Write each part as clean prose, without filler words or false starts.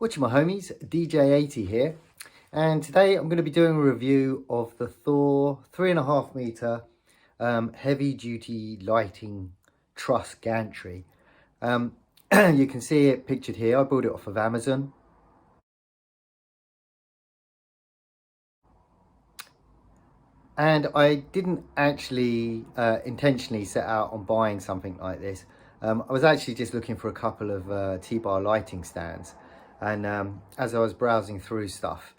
What's my homies, DJ80 here, and today I'm going to be doing a review of the Thor 3.5 meter heavy duty lighting truss gantry. You can see it pictured here. I bought it off of Amazon. And I didn't actually intentionally set out on buying something like this. I was actually just looking for a couple of T-bar lighting stands. And as I was browsing through stuff,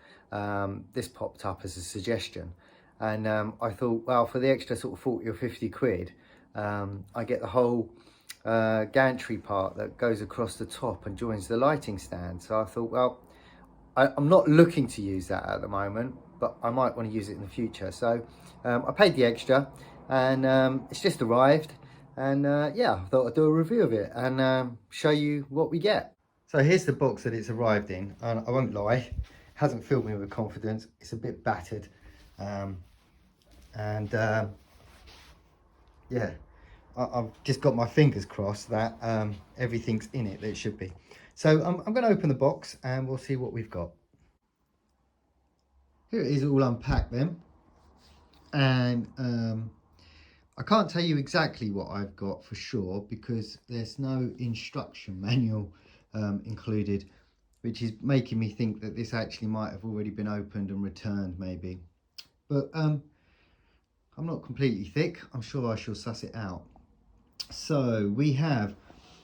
this popped up as a suggestion. And I thought, well, for the extra sort of 40 or 50 quid, I get the whole gantry part that goes across the top and joins the lighting stand. So I thought, well, I'm not looking to use that at the moment, but I might want to use it in the future. So I paid the extra, and it's just arrived. And yeah, I thought I'd do a review of it and show you what we get. So here's the box that it's arrived in, and I won't lie, it hasn't filled me with confidence. It's a bit battered, yeah, I've just got my fingers crossed that everything's in it that it should be. So I'm going to open the box and we'll see what we've got. Here it is all unpacked then. And I can't tell you exactly what I've got for sure because there's no instruction manual included, which is making me think that this actually might have already been opened and returned maybe. But I'm not completely thick. I'm sure I shall suss it out. So we have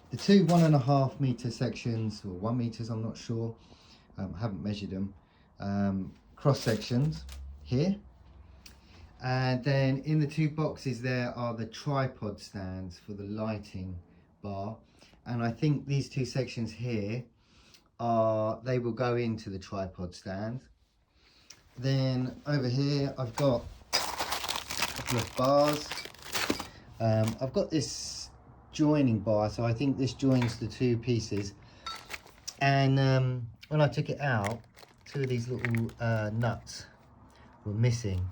the two 1.5 meter sections, or 1 meters, I'm not sure. I haven't measured them. Cross sections here. And then in the two boxes there are the tripod stands for the lighting bar. And I think these two sections here they will go into the tripod stand. Then over here I've got a couple of bars. I've got this joining bar, so I think this joins the two pieces. And when I took it out, two of these little nuts were missing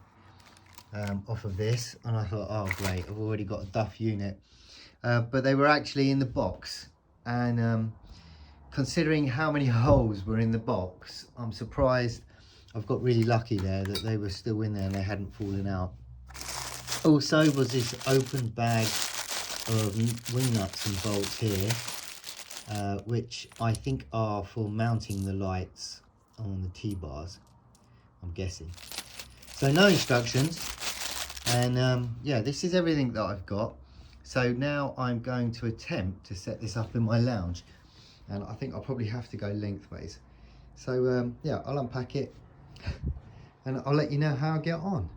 off of this, and I thought, oh great, I've already got a duff unit. But they were actually in the box, and considering how many holes were in the box, I'm surprised. I've got really lucky there that they were still in there and they hadn't fallen out. Also was this open bag of wing nuts and bolts here, which I think are for mounting the lights on the T-bars, I'm guessing. So no instructions, and yeah, this is everything that I've got. So now I'm going to attempt to set this up in my lounge, and I think I'll probably have to go lengthways. So yeah, I'll unpack it and I'll let you know how I get on.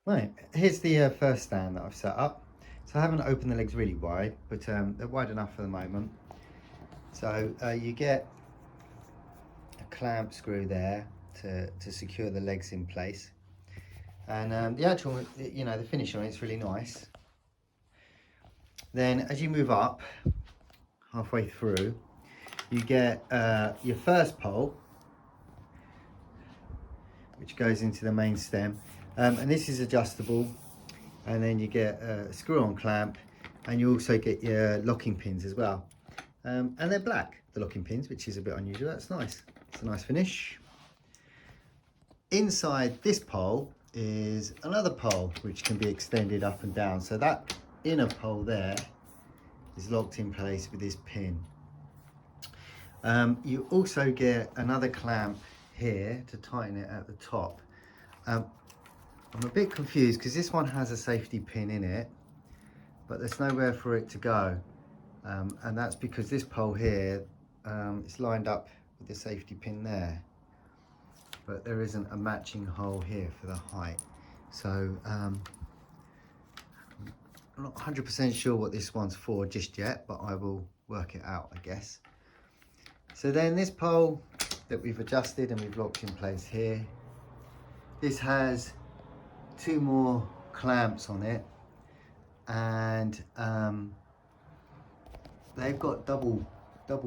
Right, here's the first stand that I've set up. So I haven't opened the legs really wide, but they're wide enough for the moment. So you get a clamp screw there to secure the legs in place. And the actual, you know, the finish on it's really nice. Then as you move up halfway through, you get your first pole, which goes into the main stem. And this is adjustable. And then you get a screw-on clamp, and you also get your locking pins as well. And they're black, the locking pins, which is a bit unusual. That's nice. It's a nice finish. Inside this pole is another pole, which can be extended up and down. So that inner pole there is locked in place with this pin. You also get another clamp here to tighten it at the top. I'm a bit confused because this one has a safety pin in it, but there's nowhere for it to go. And that's because this pole here is lined up with the safety pin there, but there isn't a matching hole here for the height. So I'm not 100% sure what this one's for just yet, but I will work it out, I guess. So then this pole that we've adjusted and we've locked in place here, this has two more clamps on it, and they've got double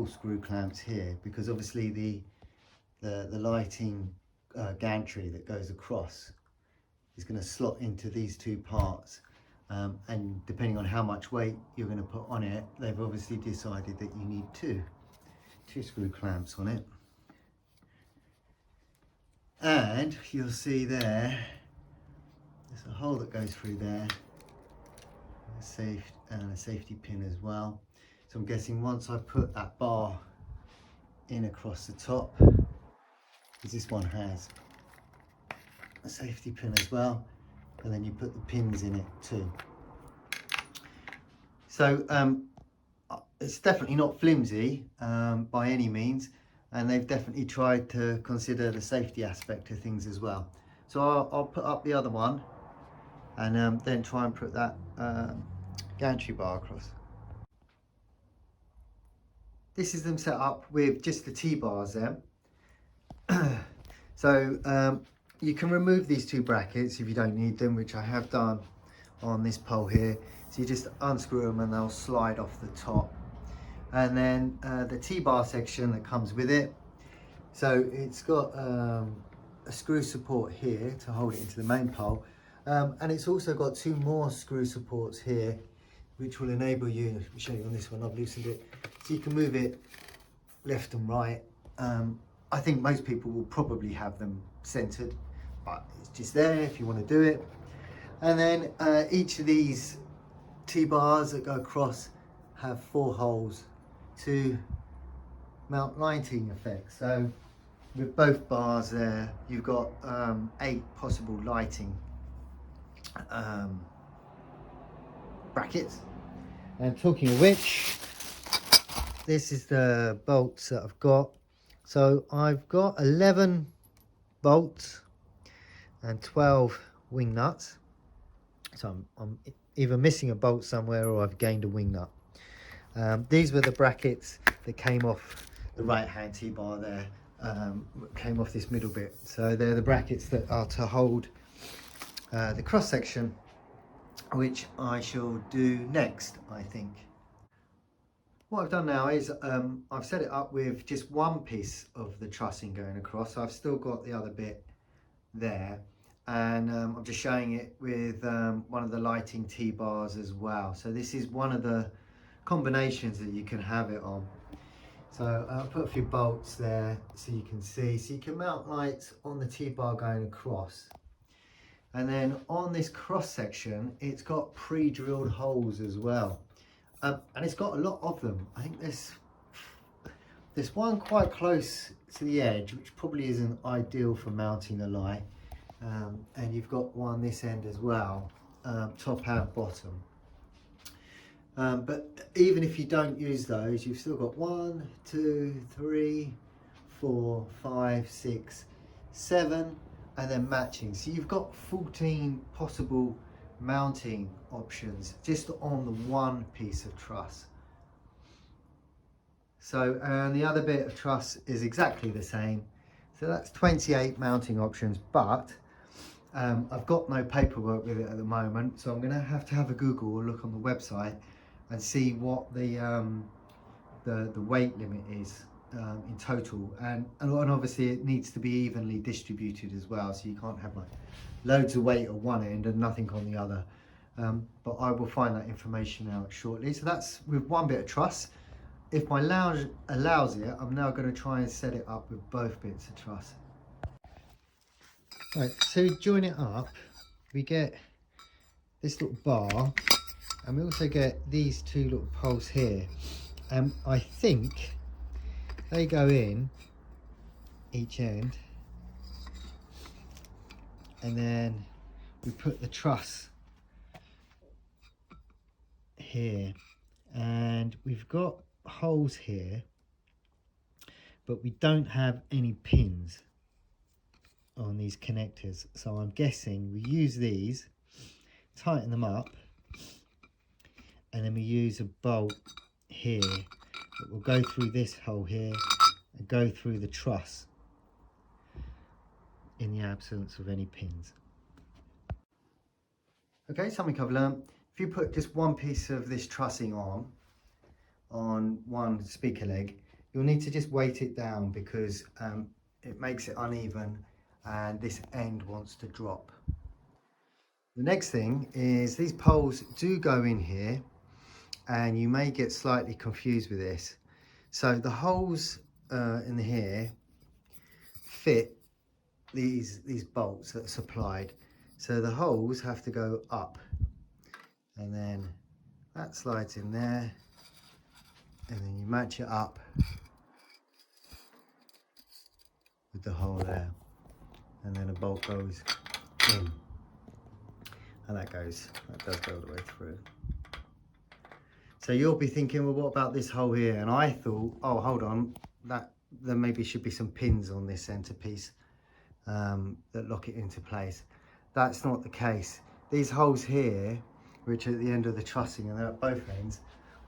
screw clamps here because obviously the lighting gantry that goes across is going to slot into these two parts, and depending on how much weight you're going to put on it, they've obviously decided that you need two 2 screw clamps on it, and you'll see there's a hole that goes through there, and a safety pin as well. So I'm guessing once I put that bar in across the top, because this one has a safety pin as well, and then you put the pins in it too. So it's definitely not flimsy by any means, and they've definitely tried to consider the safety aspect of things as well. So I'll put up the other one and then try and put that gantry bar across. This is them set up with just the T-bars there. So you can remove these 2 brackets if you don't need them, which I have done on this pole here. So you just unscrew them and they'll slide off the top. And then the T-bar section that comes with it. So it's got a screw support here to hold it into the main pole. And it's also got 2 more screw supports here, which will enable you, let me show you on this one, I've loosened it, so you can move it left and right. I think most people will probably have them centered, but it's just there if you want to do it. And then each of these T-bars that go across have 4 holes to mount lighting effects. So with both bars there, you've got 8 possible lighting brackets. And talking of which, this is the bolts that I've got. So I've got 11 bolts and 12 wing nuts. So I'm either missing a bolt somewhere or I've gained a wing nut. These were the brackets that came off the right hand T-bar there, came off this middle bit. So they're the brackets that are to hold the cross section, which I shall do next, I think. What I've done now is I've set it up with just one piece of the trussing going across. So I've still got the other bit there, and I'm just showing it with one of the lighting T-bars as well. So this is one of the combinations that you can have it on. So I'll put a few bolts there so you can see. So you can mount lights on the T-bar going across. And then on this cross section, it's got pre-drilled holes as well. And it's got a lot of them. I think there's one quite close to the edge, which probably isn't ideal for mounting a light. And you've got one this end as well, top and bottom. But even if you don't use those, you've still got 1, 2, 3, 4, 5, 6, 7, and then matching. So you've got 14 possible mounting options just on the one piece of truss. So, and the other bit of truss is exactly the same. So that's 28 mounting options, but I've got no paperwork with it at the moment. So I'm gonna have to have a Google or look on the website and see what the weight limit is in total, and obviously it needs to be evenly distributed as well, so you can't have like loads of weight on one end and nothing on the other. But I will find that information out shortly. So that's with one bit of truss. If my lounge allows it, I'm now going to try and set it up with both bits of truss. Right, so to join it up, we get this little bar, and we also get these 2 little poles here. I think they go in each end, and then we put the truss here, and we've got holes here, but we don't have any pins on these connectors. So I'm guessing we use these, tighten them up, and then we use a bolt here that will go through this hole here and go through the truss in the absence of any pins. Okay, something I've learned: if you put just one piece of this trussing on one speaker leg, you'll need to just weight it down, because it makes it uneven and this end wants to drop. The next thing is these poles do go in here, and you may get slightly confused with this. So the holes in here fit these bolts that are supplied. So the holes have to go up, and then that slides in there, and then you match it up with the hole there, and then a bolt goes in, and that does go all the way through. So you'll be thinking, well, what about this hole here? And I thought, oh, hold on, there maybe should be some pins on this centerpiece that lock it into place. That's not the case. These holes here, which are at the end of the trussing and they're at both ends,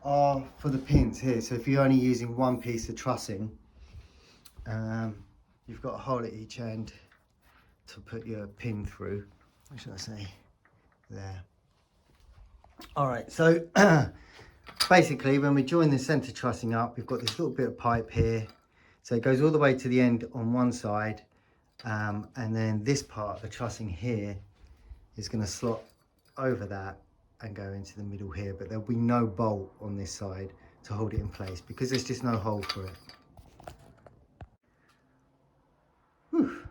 are for the pins here. So if you're only using one piece of trussing, you've got a hole at each end to put your pin through. What should I say? There. All right, so basically when we join the center trussing up, we've got this little bit of pipe here. So it goes all the way to the end on one side, and then this part of the trussing here is going to slot over that and go into the middle here, but there'll be no bolt on this side to hold it in place because there's just no hole for it. Whew.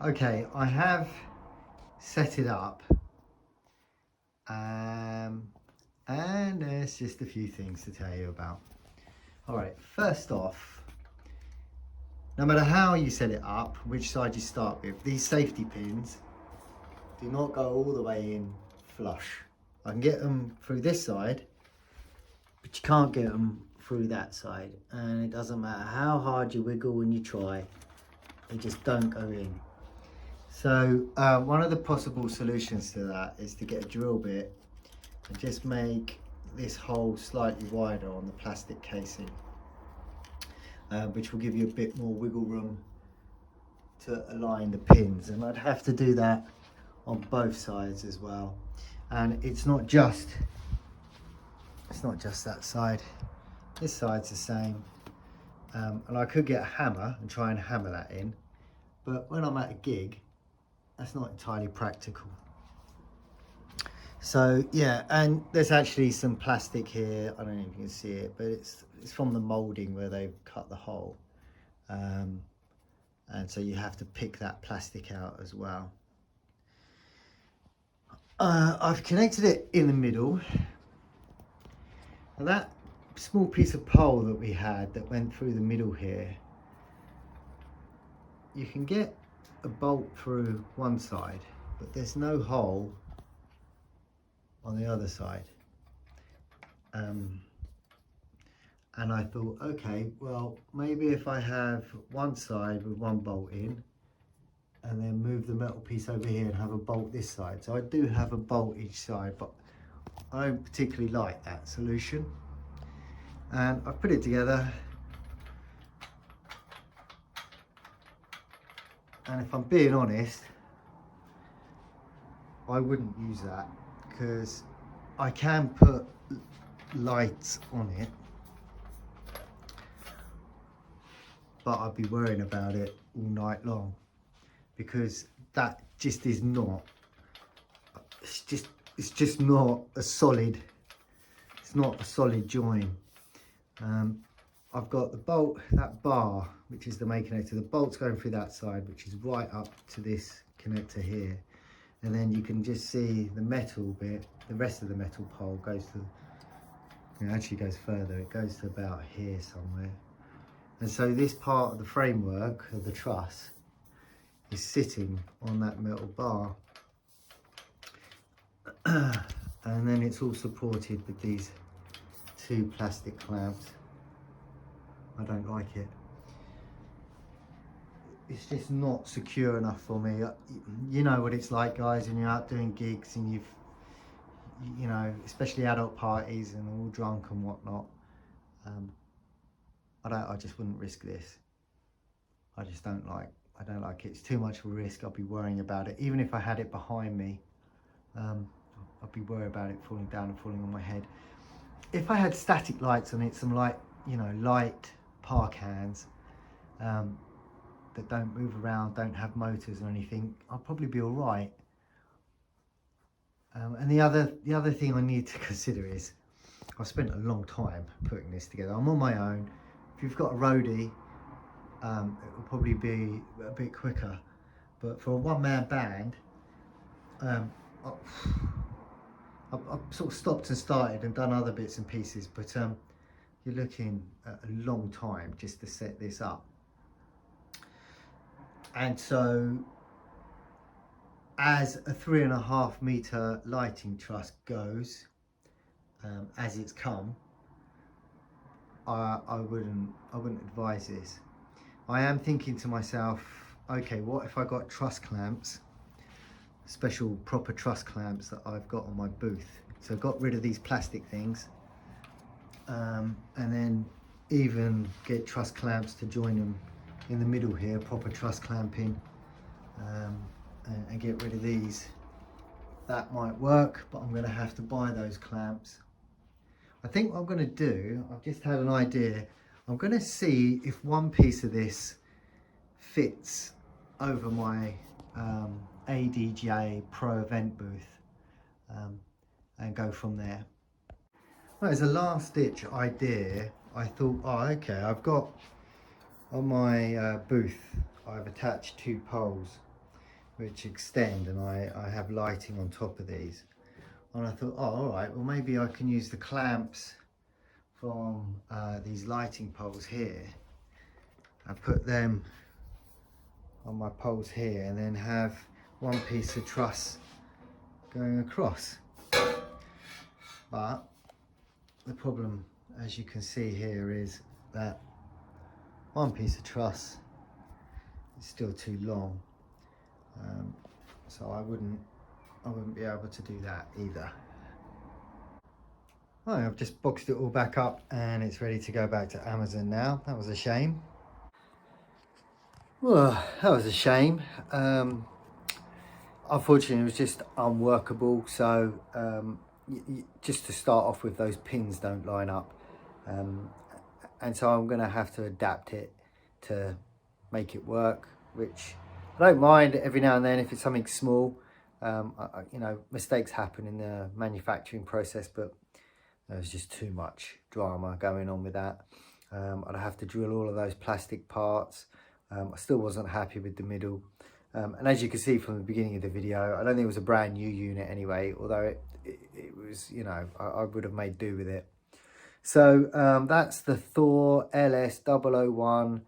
Okay, I have set it up, and there's just a few things to tell you about. All right, first off, no matter how you set it up, which side you start with, these safety pins do not go all the way in flush. I can get them through this side, but you can't get them through that side. And it doesn't matter how hard you wiggle when you try, they just don't go in. So one of the possible solutions to that is to get a drill bit and just make this hole slightly wider on the plastic casing, which will give you a bit more wiggle room to align the pins. And I'd have to do that on both sides as well. And it's not just that side. This side's the same. And I could get a hammer and try and hammer that in, but when I'm at a gig, that's not entirely practical. So yeah, and there's actually some plastic here. I don't know if you can see it, but it's from the molding where they've cut the hole. And so you have to pick that plastic out as well. I've connected it in the middle. And that small piece of pole that we had that went through the middle here, you can get a bolt through one side, but there's no hole on the other side. And I thought, okay, well, maybe if I have one side with one bolt in and then move the metal piece over here and have a bolt this side. So I do have a bolt each side, but I don't particularly like that solution. And I've put it together. And if I'm being honest, I wouldn't use that because I can put lights on it, but I'd be worrying about it all night long because that just is not, it's just not a solid, it's not a solid join. I've got the bolt, that bar, which is the main connector, the bolt's going through that side, which is right up to this connector here. And then you can just see the metal bit, the rest of the metal pole goes to, it actually goes further, it goes to about here somewhere. And so this part of the framework of the truss is sitting on that metal bar. And then it's all supported with these two plastic clamps. I don't like it. It's just not secure enough for me. You know what it's like, guys, when you're out doing gigs and you know, especially adult parties and all drunk and whatnot. I just wouldn't risk this. I don't like it. It's too much of a risk. I'll be worrying about it. Even if I had it behind me, I'd be worried about it falling down and falling on my head. If I had static lights on it, some light park hands that don't move around, don't have motors or anything, I'll probably be all right. And the other thing I need to consider is I've spent a long time putting this together. I'm on my own. If you've got a roadie, it will probably be a bit quicker. But for a one-man band, I've sort of stopped and started and done other bits and pieces, but you're looking at a long time just to set this up. And so, as a 3.5 meter lighting truss goes, as it's come, I wouldn't advise this. I am thinking to myself, okay, what if I got truss clamps, special proper truss clamps that I've got on my booth? So I got rid of these plastic things, and then even get truss clamps to join them in the middle here, proper truss clamping, and get rid of these. That might work, but I'm going to have to buy those clamps. I think what I'm going to do, I've just had an idea, I'm going to see if one piece of this fits over my ADJ Pro event booth, and go from there. Well, as a last ditch idea, I thought, oh okay, I've got on my booth, I've attached 2 poles which extend, and I have lighting on top of these. And I thought, oh, all right, well maybe I can use the clamps from these lighting poles here and put them on my poles here, and then have one piece of truss going across. But the problem, as you can see here, is that one piece of truss is still too long, so I wouldn't be able to do that either. Right, I've just boxed it all back up and it's ready to go back to Amazon now. That was a shame. Well, that was a shame. Unfortunately, it was just unworkable. So just to start off with, those pins don't line up, and so I'm going to have to adapt it to make it work, which I don't mind every now and then if it's something small. You know, mistakes happen in the manufacturing process, but there's just too much drama going on with that. I'd have to drill all of those plastic parts. I still wasn't happy with the middle. And as you can see from the beginning of the video, I don't think it was a brand new unit anyway, although it was, you know, I would have made do with it. So that's the Thor LS001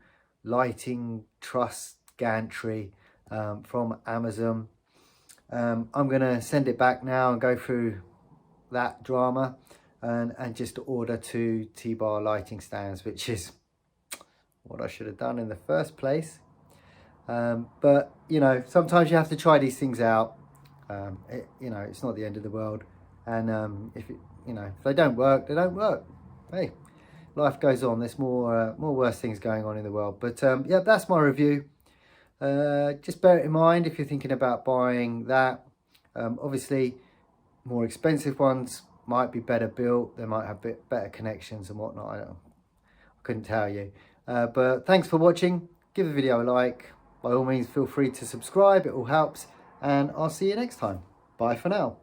lighting truss gantry from Amazon. I'm going to send it back now and go through that drama and just order 2 T-bar lighting stands, which is what I should have done in the first place. But you know, sometimes you have to try these things out. You know, it's not the end of the world, and if they don't work, they don't work. Hey, life goes on. There's more worse things going on in the world. But yeah, that's my review. Just bear it in mind if you're thinking about buying that. Obviously, more expensive ones might be better built. They might have better connections and whatnot. I couldn't tell you. But thanks for watching. Give the video a like. By all means, feel free to subscribe. It all helps. And I'll see you next time. Bye for now.